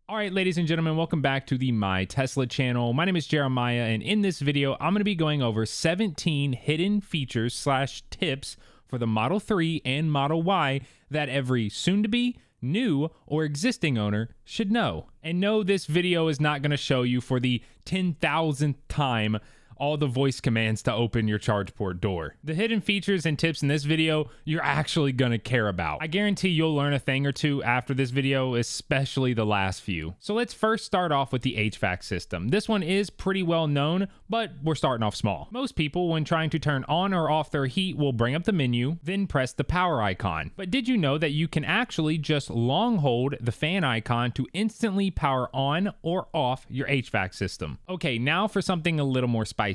All right, ladies and gentlemen, welcome back to the My Tesla channel. My name is Jeremiah, and in this video, I'm going to be going over 17 hidden features / tips for the Model 3 and Model Y that every soon-to-be, new, or existing owner should know. And no, this video is not going to show you for the 10,000th time all the voice commands to open your charge port door. The hidden features and tips in this video you're actually gonna care about. I guarantee you'll learn a thing or two after this video, especially the last few. So let's first start off with the HVAC system. This one is pretty well known, but we're starting off small. Most people, when trying to turn on or off their heat, will bring up the menu, then press the power icon. But did you know that you can actually just long hold the fan icon to instantly power on or off your HVAC system? Okay, now for something a little more spicy.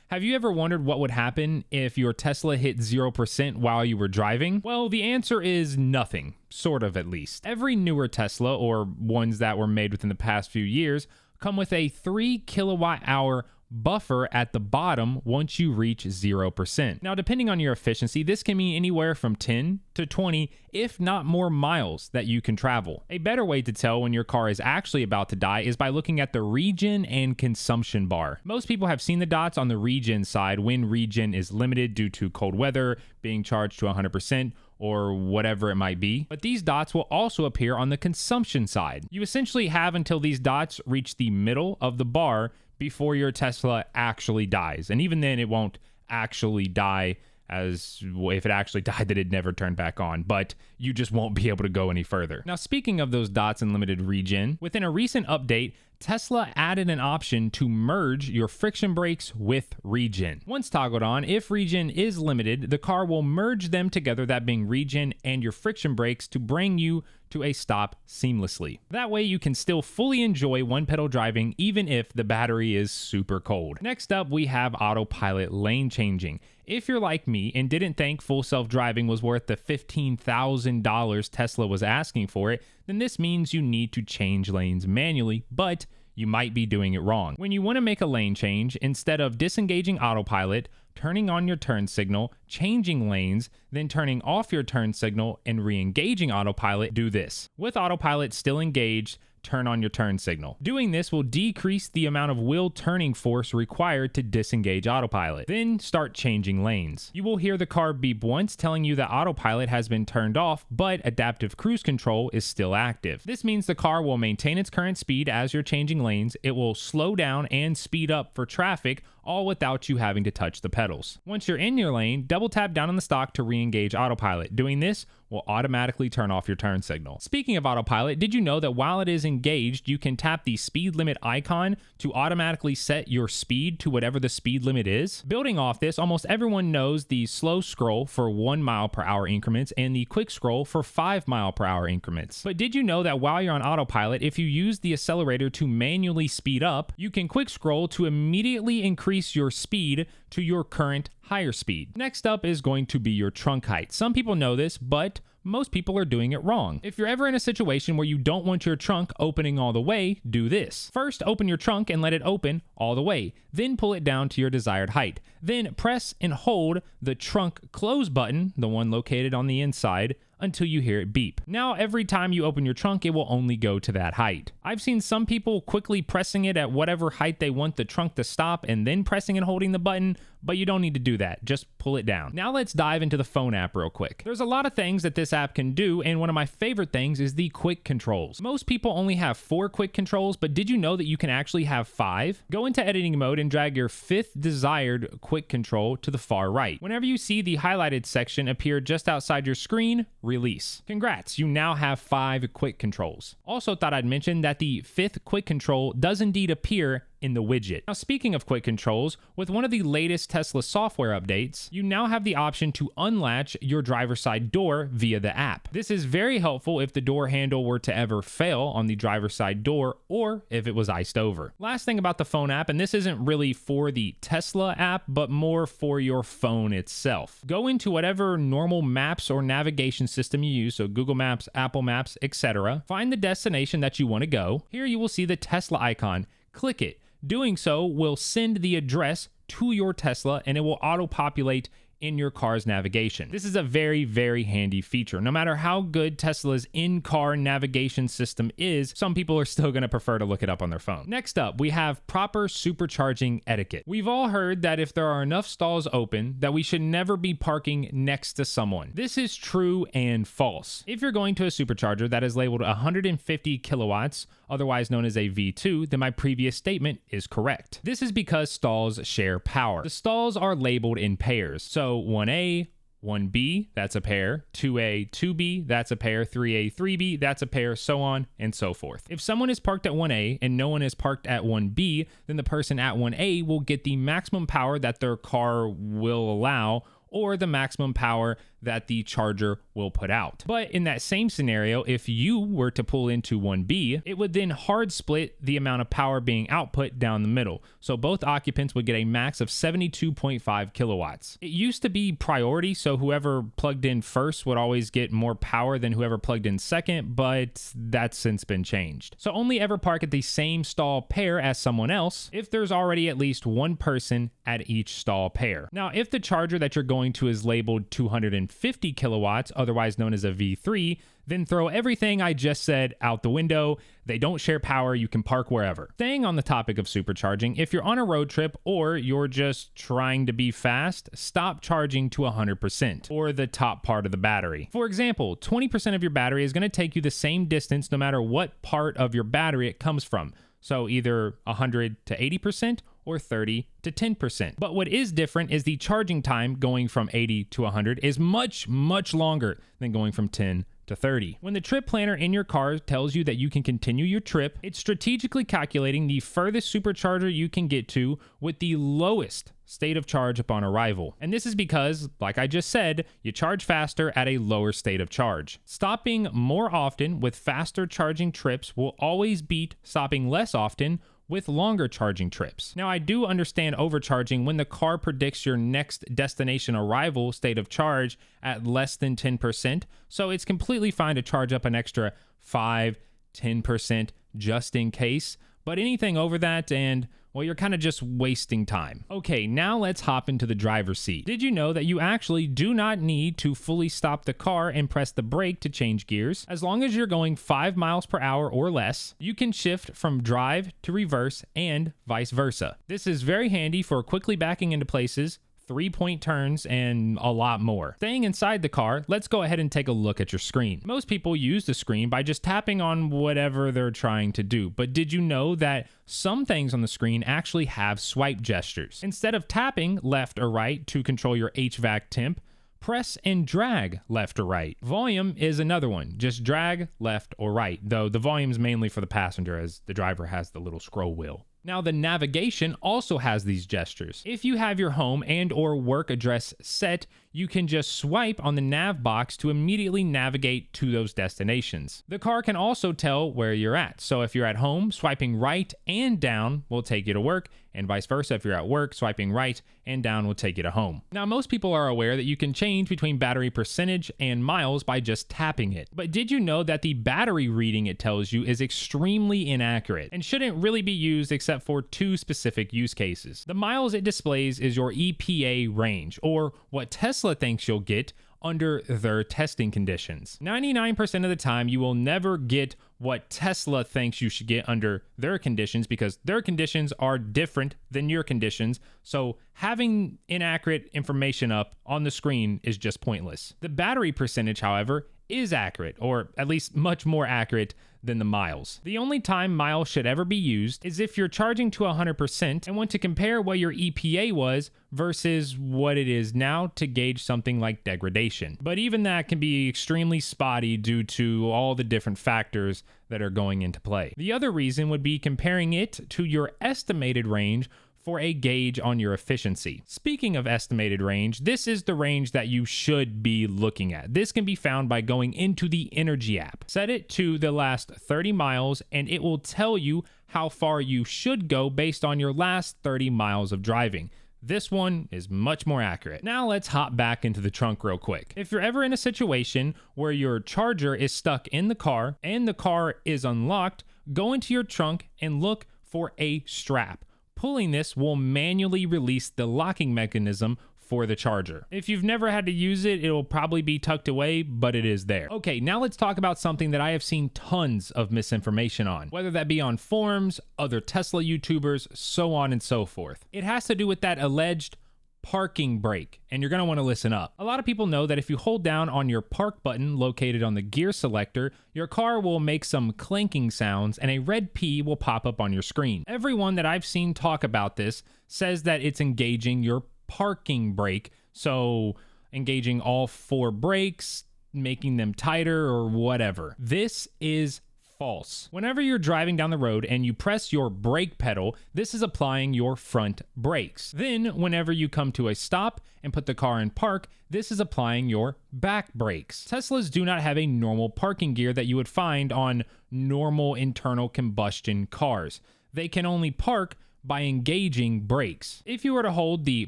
Have you ever wondered what would happen if your Tesla hit 0% while you were driving? Well, the answer is nothing, sort of at least. Every newer Tesla, or ones that were made within the past few years, come with a 3 kilowatt hour buffer at the bottom once you reach 0%. Now, depending on your efficiency, this can mean anywhere from 10 to 20, if not more miles that you can travel. A better way to tell when your car is actually about to die is by looking at the regen and consumption bar. Most people have seen the dots on the regen side when regen is limited due to cold weather, being charged to 100%, or whatever it might be. But these dots will also appear on the consumption side. You essentially have until these dots reach the middle of the bar before your Tesla actually dies. And even then, it won't actually die, as if it actually died, that it'd never turn back on, but you just won't be able to go any further. Now, speaking of those dots and limited regen, within a recent update, Tesla added an option to merge your friction brakes with regen. Once toggled on, if regen is limited, the car will merge them together, that being regen and your friction brakes, to bring you to a stop seamlessly. That way you can still fully enjoy one-pedal driving even if the battery is super cold. Next up, we have Autopilot lane changing. If you're like me and didn't think full self-driving was worth the $15,000 Tesla was asking for it, then this means you need to change lanes manually, but you might be doing it wrong. When you want to make a lane change, instead of disengaging Autopilot, turning on your turn signal, changing lanes, then turning off your turn signal and re-engaging Autopilot, do this. With Autopilot still engaged, turn on your turn signal. Doing this will decrease the amount of wheel turning force required to disengage Autopilot. Then start changing lanes. You will hear the car beep once, telling you that Autopilot has been turned off, but adaptive cruise control is still active. This means the car will maintain its current speed as you're changing lanes. It will slow down and speed up for traffic, all without you having to touch the pedals. Once you're in your lane, double tap down on the stalk to re-engage Autopilot. Doing this will automatically turn off your turn signal. Speaking of Autopilot, did you know that while it is engaged, you can tap the speed limit icon to automatically set your speed to whatever the speed limit is? Building off this, almost everyone knows the slow scroll for 1 mile per hour increments and the quick scroll for 5 mile per hour increments. But did you know that while you're on Autopilot, if you use the accelerator to manually speed up, you can quick scroll to immediately increase your speed to your current higher speed. Next up is going to be your trunk height. Some people know this, but most people are doing it wrong. If you're ever in a situation where you don't want your trunk opening all the way, do this. First, open your trunk and let it open all the way. Then pull it down to your desired height. Then press and hold the trunk close button, the one located on the inside, until you hear it beep. Now, every time you open your trunk, it will only go to that height. I've seen some people quickly pressing it at whatever height they want the trunk to stop and then pressing and holding the button, but you don't need to do that. Just pull it down. Now let's dive into the phone app real quick. There's a lot of things that this app can do, and one of my favorite things is the quick controls. Most people only have 4 quick controls, but did you know that you can actually have 5? Go into editing mode and drag your 5th desired quick control to the far right. Whenever you see the highlighted section appear just outside your screen, release. Congrats, you now have 5 quick controls. Also thought I'd mention that the 5th quick control does indeed appear in the widget. Now, speaking of quick controls, with one of the latest Tesla software updates, you now have the option to unlatch your driver's side door via the app. This is very helpful if the door handle were to ever fail on the driver's side door or if it was iced over. Last thing about the phone app, and this isn't really for the Tesla app, but more for your phone itself. Go into whatever normal maps or navigation system you use, so Google Maps, Apple Maps, etc. Find the destination that you want to go. Here you will see the Tesla icon. Click it. Doing so will send the address to your Tesla and it will auto-populate in your car's navigation. This is a very, very handy feature. No matter how good Tesla's in-car navigation system is, some people are still going to prefer to look it up on their phone. Next up, we have proper supercharging etiquette. We've all heard that if there are enough stalls open, that we should never be parking next to someone. This is true and false. If you're going to a supercharger that is labeled 150 kilowatts, otherwise known as a V2, then my previous statement is correct. This is because stalls share power. The stalls are labeled in pairs. So 1A, 1B, that's a pair, 2A, 2B, that's a pair, 3A, 3B, that's a pair, so on and so forth. If someone is parked at 1A and no one is parked at 1B, then the person at 1A will get the maximum power that their car will allow, or the maximum power that the charger will put out. But in that same scenario, if you were to pull into 1B, it would then hard split the amount of power being output down the middle. So both occupants would get a max of 72.5 kilowatts. It used to be priority, so whoever plugged in first would always get more power than whoever plugged in second, but that's since been changed. So only ever park at the same stall pair as someone else if there's already at least one person at each stall pair. Now, if the charger that you're going to is labeled 250 kilowatts, otherwise known as a V3, then throw everything I just said out the window. They don't share power. You can park wherever. Staying on the topic of supercharging, if you're on a road trip or you're just trying to be fast, stop charging to 100% or the top part of the battery. For example, 20% of your battery is going to take you the same distance no matter what part of your battery it comes from. So either 100 to 80% or 30 to 10%. But what is different is the charging time going from 80 to 100 is much, much longer than going from 10 to 30. When the trip planner in your car tells you that you can continue your trip, it's strategically calculating the furthest supercharger you can get to with the lowest state of charge upon arrival. And this is because, like I just said, you charge faster at a lower state of charge. Stopping more often with faster charging trips will always beat stopping less often with longer charging trips. Now, I do understand overcharging when the car predicts your next destination arrival state of charge at less than 10%, so it's completely fine to charge up an extra 5-10% just in case, but anything over that and well, you're kind of just wasting time. Okay, now let's hop into the driver's seat. Did you know that you actually do not need to fully stop the car and press the brake to change gears? As long as you're going 5 miles per hour or less, you can shift from drive to reverse and vice versa. This is very handy for quickly backing into places, 3-point turns, and a lot more. Staying inside the car, let's go ahead and take a look at your screen. Most people use the screen by just tapping on whatever they're trying to do, but did you know that some things on the screen actually have swipe gestures? Instead of tapping left or right to control your HVAC temp, press and drag left or right. Volume is another one. Just drag left or right, though the volume is mainly for the passenger as the driver has the little scroll wheel. Now, the navigation also has these gestures. If you have your home and or work address set, you can just swipe on the nav box to immediately navigate to those destinations. The car can also tell where you're at. So if you're at home, swiping right and down will take you to work, and vice versa. If you're at work, swiping right and down will take you to home. Now, most people are aware that you can change between battery percentage and miles by just tapping it. But did you know that the battery reading it tells you is extremely inaccurate and shouldn't really be used except for 2 specific use cases? The miles it displays is your EPA range, or what Tesla thinks you'll get under their testing conditions. 99% of the time, you will never get what Tesla thinks you should get under their conditions because their conditions are different than your conditions. So having inaccurate information up on the screen is just pointless. The battery percentage, however, is accurate, or at least much more accurate than the miles. The only time miles should ever be used is if you're charging to 100% and want to compare what your EPA was versus what it is now to gauge something like degradation. But even that can be extremely spotty due to all the different factors that are going into play. The other reason would be comparing it to your estimated range for a gauge on your efficiency. Speaking of estimated range, this is the range that you should be looking at. This can be found by going into the Energy app. Set it to the last 30 miles and it will tell you how far you should go based on your last 30 miles of driving. This one is much more accurate. Now let's hop back into the trunk real quick. If you're ever in a situation where your charger is stuck in the car and the car is unlocked, go into your trunk and look for a strap. Pulling this will manually release the locking mechanism for the charger. If you've never had to use it, it'll probably be tucked away, but it is there. Okay, now let's talk about something that I have seen tons of misinformation on, whether that be on forums, other Tesla YouTubers, so on and so forth. It has to do with that alleged parking brake, and you're going to want to listen up. A lot of people know that if you hold down on your park button located on the gear selector, your car will make some clanking sounds and a red P will pop up on your screen. Everyone that I've seen talk about this says that it's engaging your parking brake, so engaging all 4 brakes, making them tighter or whatever. This is false. Whenever you're driving down the road and you press your brake pedal, this is applying your front brakes. Then, whenever you come to a stop and put the car in park, this is applying your back brakes. Teslas do not have a normal parking gear that you would find on normal internal combustion cars. They can only park by engaging brakes. If you were to hold the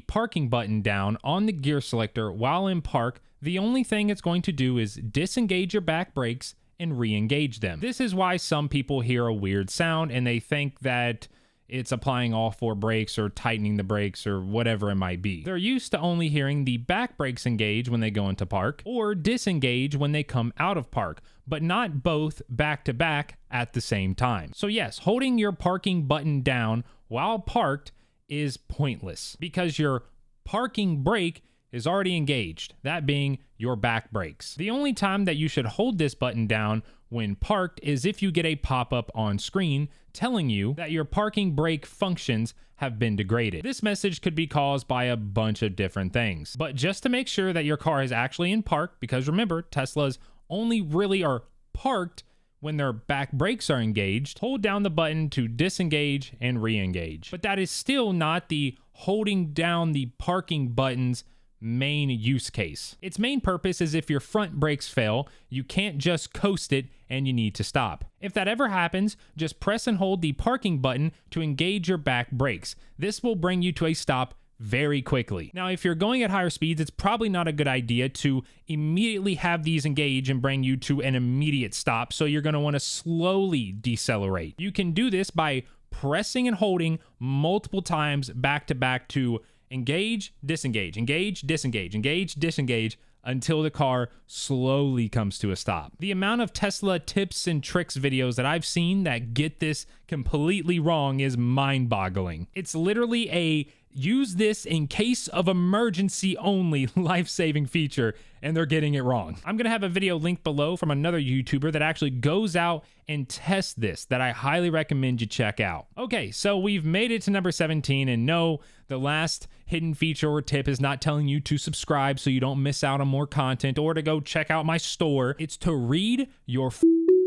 parking button down on the gear selector while in park, the only thing it's going to do is disengage your back brakes and re-engage them. This is why some people hear a weird sound and they think that it's applying all 4 brakes or tightening the brakes or whatever it might be. They're used to only hearing the back brakes engage when they go into park or disengage when they come out of park, but not both back to back at the same time. So yes, holding your parking button down while parked is pointless because your parking brake is already engaged, that being your back brakes. The only time that you should hold this button down when parked is if you get a pop-up on screen telling you that your parking brake functions have been degraded. This message could be caused by a bunch of different things, but just to make sure that your car is actually in park, because remember, Teslas only really are parked when their back brakes are engaged, hold down the button to disengage and re-engage. But that is still not the holding down the parking buttons main use case. Its main purpose is if your front brakes fail, you can't just coast it and you need to stop. If that ever happens, just press and hold the parking button to engage your back brakes. This will bring you to a stop very quickly. Now, if you're going at higher speeds, it's probably not a good idea to immediately have these engage and bring you to an immediate stop, so you're going to want to slowly decelerate. You can do this by pressing and holding multiple times back to back to engage, disengage, engage, disengage, engage, disengage, until the car slowly comes to a stop. The amount of Tesla tips and tricks videos that I've seen that get this completely wrong is mind-boggling. It's literally a use this in case of emergency only life-saving feature, and they're getting it wrong. I'm gonna have a video linked below from another YouTuber that actually goes out and tests this that I highly recommend you check out. Okay, so we've made it to number 17, and no, the last hidden feature or tip is not telling you to subscribe so you don't miss out on more content or to go check out my store. It's to read your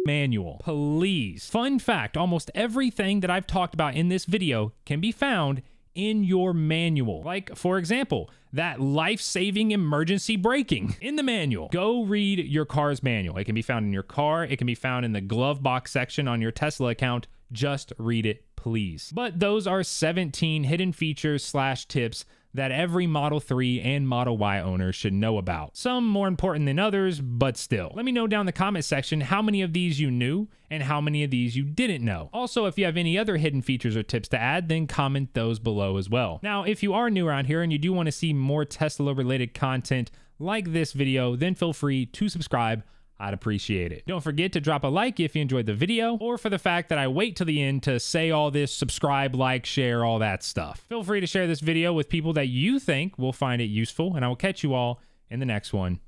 manual, please. Fun fact, almost everything that I've talked about in this video can be found in your manual. Like, for example, that life-saving emergency braking in the manual. Go read your car's manual. It can be found in your car. It can be found in the glove box section on your Tesla account. Just read it, please. But those are 17 hidden features / tips that every Model 3 and Model Y owner should know about. Some more important than others, but still. Let me know down in the comment section how many of these you knew and how many of these you didn't know. Also, if you have any other hidden features or tips to add, then comment those below as well. Now, if you are new around here and you do want to see more Tesla related content like this video, then feel free to subscribe. I'd appreciate it. Don't forget to drop a like if you enjoyed the video, or for the fact that I wait till the end to say all this, subscribe, like, share, all that stuff. Feel free to share this video with people that you think will find it useful, and I will catch you all in the next one.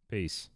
Peace.